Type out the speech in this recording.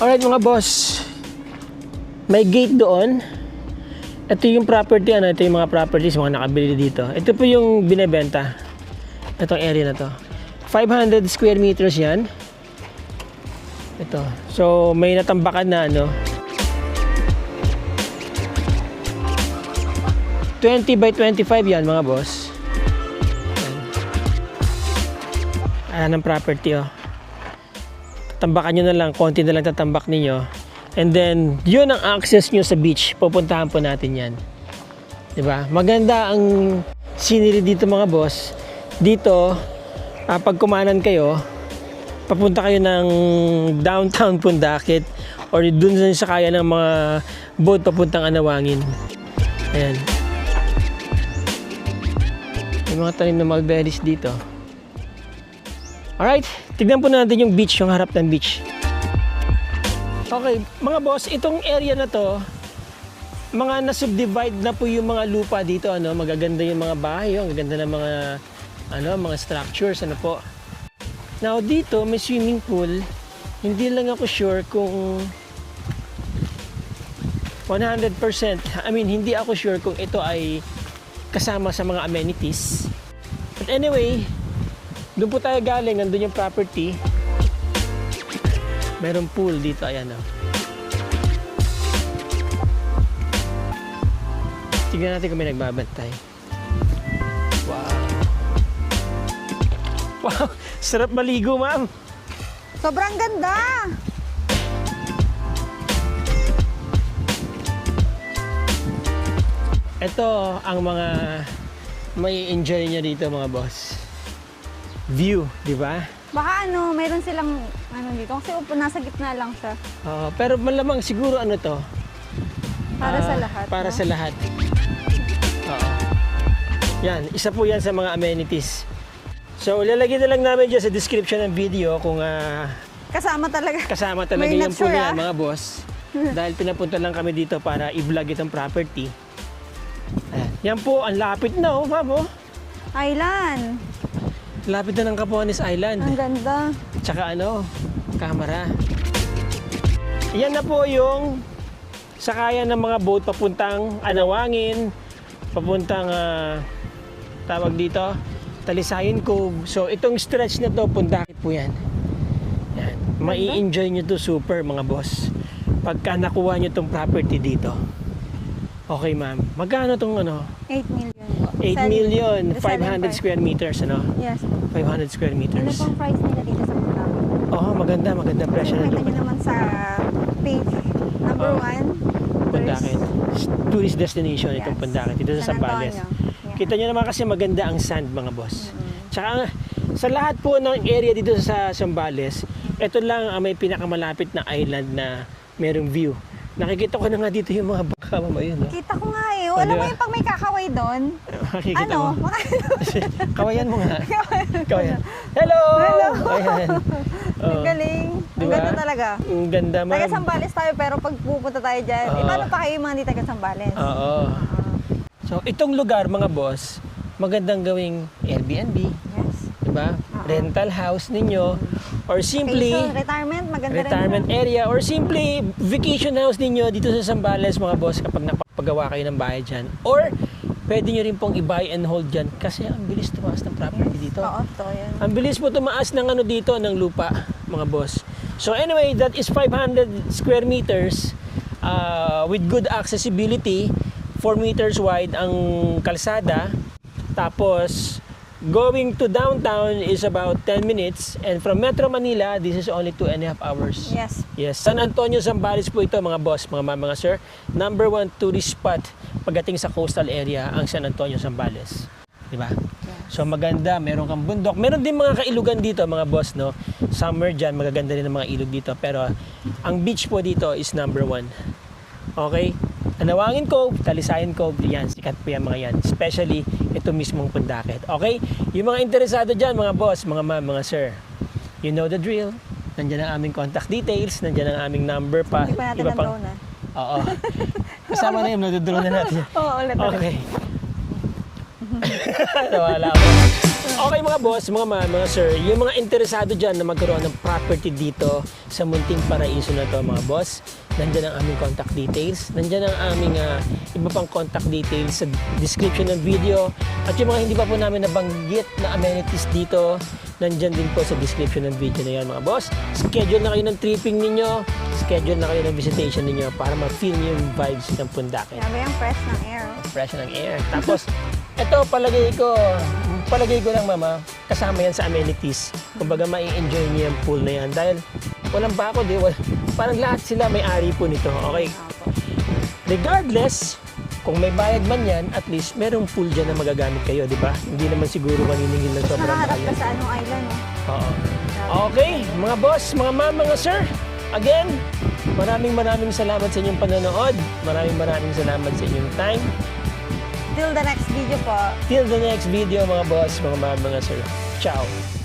Alright mga boss, may gate doon. Ito yung property, ito yung mga properties, mga nakabili dito. Ito po yung binebenta. Itong area na to. 500 square meters yan. Ito. So may natambakan na 20 by 25 yan mga boss. Ayan ang property tambakan nyo na lang, konti na lang tatambak ninyo. And then, yun ang access nyo sa beach. Pupuntahan po natin yan. Diba? Maganda ang scenery dito mga boss. Dito, pag kumanan kayo, papunta kayo ng downtown Pundakit or dun sa kaya ng mga boat papuntang Anawangin. Ayan. May mga tanim na mulberries dito. Alright, tignan po natin yung beach, yung harap ng beach. Okay, mga boss, itong area na to, mga na-subdivide na po yung mga lupa dito, magaganda yung mga bahay, magaganda na mga structures, po. Now dito, may swimming pool. Hindi lang ako sure kung 100%, hindi ako sure kung ito ay kasama sa mga amenities. But anyway, doon po tayo galing, nandun yung property. Merong pool dito, ayan Tignan natin kung may nagbabantay. Wow! Wow! Sarap maligo, ma'am! Sobrang ganda! Ito ang mga may enjoy nyo dito mga boss. View, di ba? Baka mayroon silang dito. Kasi nasa gitna lang siya. Pero malamang siguro to? Para sa lahat. Para sa lahat. Yan, isa po yan sa mga amenities. So, lalagyan na lang namin dyan sa description ng video kung kasama talaga. Kasama talaga yung pool yan mga boss. Dahil pinapunta lang kami dito para i-vlog itong property. Ayan. Yan po, ang lapit na ma'am Island. Lapit na ng Capuanes Island. Ang ganda. Tsaka camera. Yan na po yung sakayan ng mga boat papuntang Anawangin, papuntang tawag dito, Talisayan Cove. So itong stretch na to, Pundakit po yan. Yan. Mai-enjoy nyo to super mga boss. Pagka nakuha nyo tong property dito. Okay ma'am. Magkano tong 8 million. 8 million, 500 500 square meters, Yes. 500 square Ano meters. pang price nila dito sa Pundakit? Maganda presyo na Nakita doon. nyo naman sa page number 1. Pundakit. Tourist destination itong Pundakit. Dito sa Zambales. Yeah. Kita nyo naman kasi maganda ang sand mga boss. Tsaka sa lahat po ng area dito sa Zambales, ito lang ang may pinakamalapit na island na merong view. Nakikita ko na nga dito yung mga baka yun. Kita ko nga Alam mo yung pag may kakaway doon? Makikita mo. Kawayan mo nga. Kawayan. Hello! Hello! Ayan. Ang galing. Ang Diba? ganda talaga. Ang ganda, ma'am. Taga Sambales tayo pero pag pupunta tayo dyan, paano pa kayo yung mga hindi taga Sambales? Oo. So, itong lugar, mga boss, magandang gawing Airbnb. Yes. Diba? Rental house ninyo. Or simply, retirement, maganda retirement rin. area. Or simply, vacation house ninyo dito sa Zambales, mga boss, kapag napapagawa kayo ng bahay dyan. Or, pwede nyo rin pong i-buy and hold dyan kasi ang bilis tumaas ng property dito. Oo, to yan. Ang bilis po tumaas ng dito, ng lupa, mga boss. So anyway, that is 500 square meters with good accessibility. 4 meters wide ang kalsada. Tapos, going to downtown is about 10 minutes. And from Metro Manila, this is only 2.5 hours. Yes. Yes. San Antonio, Zambales po ito, mga boss, mga sir. Number 1 tourist spot pagdating sa coastal area, ang San Antonio, Zambales. Diba? So maganda, meron kang bundok. Meron din mga kailugan dito, mga boss, no? Summer dyan, magaganda rin ang mga ilog dito. Pero ang beach po dito is number 1. Okay? Anawangin Cove, Talisayan Cove, yan, sikat po yan mga yan. Especially, ito mismong Pundakit. Okay? Yung mga interesado dyan, mga boss, mga ma'am, mga sir, you know the drill. Nandiyan ang aming contact details, nandiyan ang aming number pa. Hindi pa natin iba ang pang... drone, ha? Oo. Kasama na yun, nadodrone na natin. Oo, ulit. Okay. Nawala ako. Okay mga boss, mga ma'am, mga sir, yung mga interesado dyan na magkaroon ng property dito sa Munting Paraiso na to mga boss, nandyan ang aming contact details, nandyan ang aming iba pang contact details sa description ng video, at yung mga hindi pa po namin nabanggit na amenities dito, nandyan din po sa description ng video na yan mga boss. Schedule na kayo ng tripping ninyo, schedule na kayo ng visitation ninyo para ma-feel nyo yung vibes ng Pundaken. Sabi yung fresh ng air. Fresh ng air. Tapos, ito palagay ko lang mama, kasama yan sa amenities. Kumbaga, mai-enjoy niyo yung pool na yan. Dahil walang bakod eh. Parang lahat sila may-ari po nito. Okay? Opo. Regardless, kung may bayad man yan, at least merong pool dyan na magagamit kayo, di ba? Hindi naman siguro maniningil ng sobrang Nakaharap mahal ka yan. sa anong island, no? Oo. Okay, mga boss, mga ma'am, mga sir. Again, maraming salamat sa inyong panonood. Maraming salamat sa inyong time. Till the next video po. Till the next video mga boss, mga ma'am, mga sir. Ciao!